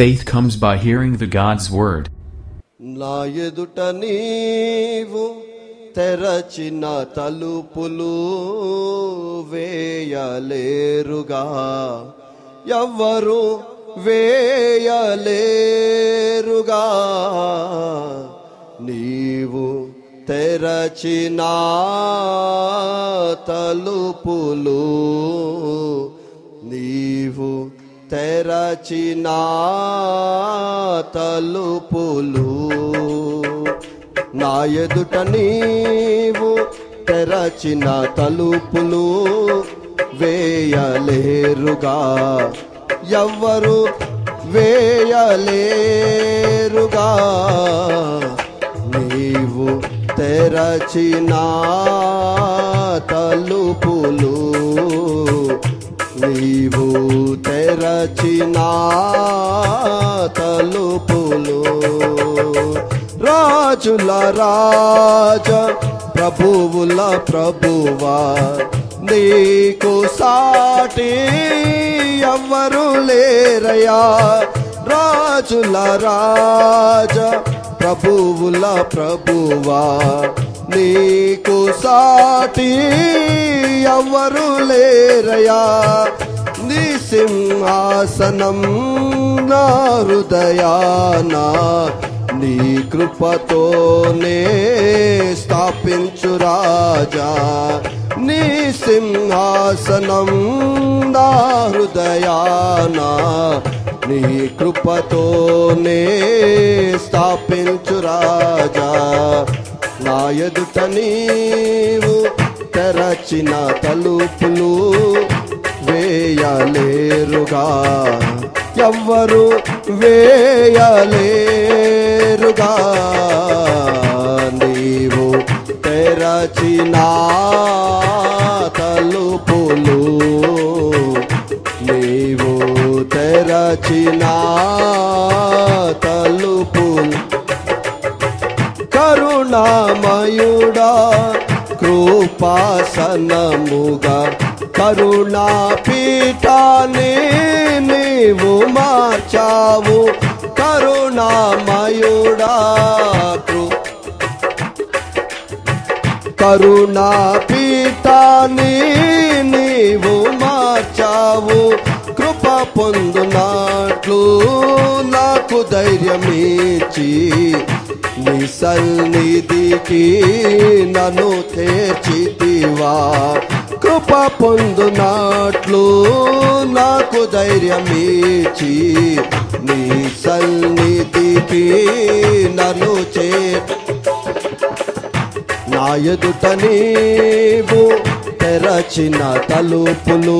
Faith comes by hearing the God's word. నా ఎదుట నీవు తెరచిన తలుపులు వేయలేరుగా, ఎవ్వరు వేయలేరుగా. నీవు తెరచిన తలుపులు, నీవు తెరచిన తలుపులు, నా ఎదుట నీవు తెరచిన తలుపులు వేయలేరుగా, ఎవ్వరు వేయలేరుగా. నీవు తెరచిన తలుపులు, నీవు తెరచిన తలుపులు. రాజుల రాజ ప్రభువుల ప్రభువా, నీకు సాటి ఎవ్వరు లేరయా. రాజుల రాజ ప్రభువుల ప్రభువా, నీకు సాటి ఎవ్వరు లేరయా. నీ సింహాసనం నా హృదయాన నీ కృపతోనే స్థాపించు రాజా. నీ సింహాసనం నా హృదయాన నీ కృపతోనే స్థాపించు రాజా. నా ఎదుట నీవు తెరచిన తలుపులు వేయలేరుగా, ఎవ్వరు వేయలేరుగా. నీవు తెరచిన తలుపులు, నీవు తెరచిన తలుపులు. కరుణామయుడా కృపాసనముగా కరుణా పీఠాన్ని నీవు మార్చావు. కరుణామయుడా కరుణా పీఠాన్ని నీవు మార్చావు. కృప పొందునట్లు నాకు ధైర్యమిచ్చి నీ సన్నిధికి నన్ను చేర్చితివా. కృప పొందునట్లు నాకు ధైర్యమిచ్చి నీ సన్నిధికి నన్ను నా ఎదుట నీవు తెరచిన తలుపులు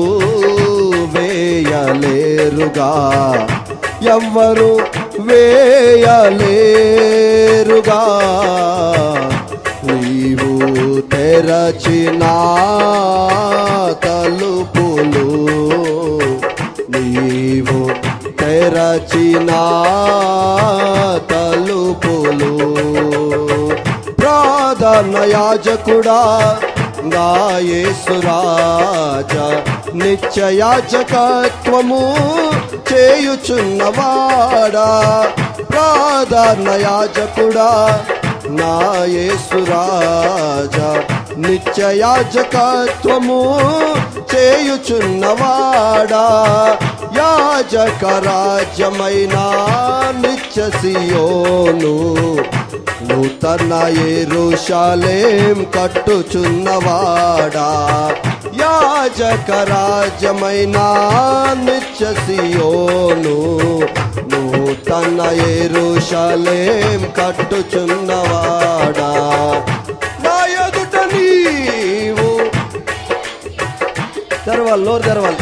వేయలేరుగా, ఎవ్వరు వేయలేరుగా. నీవు తెరచిన తలుపులు, నీవు తెరచిన తలుపులు. ప్రధాన యాజకుడా నా యేసు రాజా, నిత్యయాజకత్వము చేయుచున్నవాడా. ప్రధాన యాజకుడా నా యేసు రాజా, నిత్యయాజకత్వము చేయుచున్నవాడా. యాజక రాజ్యమైన నిత్య సియోను నూతన యెరూషలేం కట్టుచున్నవాడా. యాజక రాజ్యమైన నిత్య సియోను నూతన యెరూషలేం కట్టుచున్నవాడా. నా ఎదుట నీవు తెరవాలి, నోరు తెరవాలి.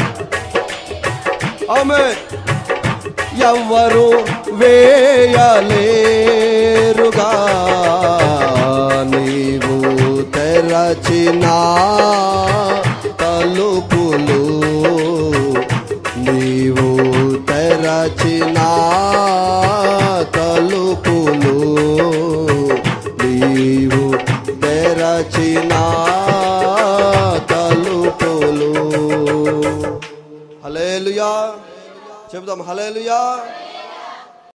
ఆమేన్. ఎవ్వరు వేయలేరుగా, నీవు తెరచిన తలుపులు, నీవు తెరచిన తలుపులు, నీవు తెరచిన తలుపులు. హల్లెలూయా చెబుదాం. హల్లెలూయా.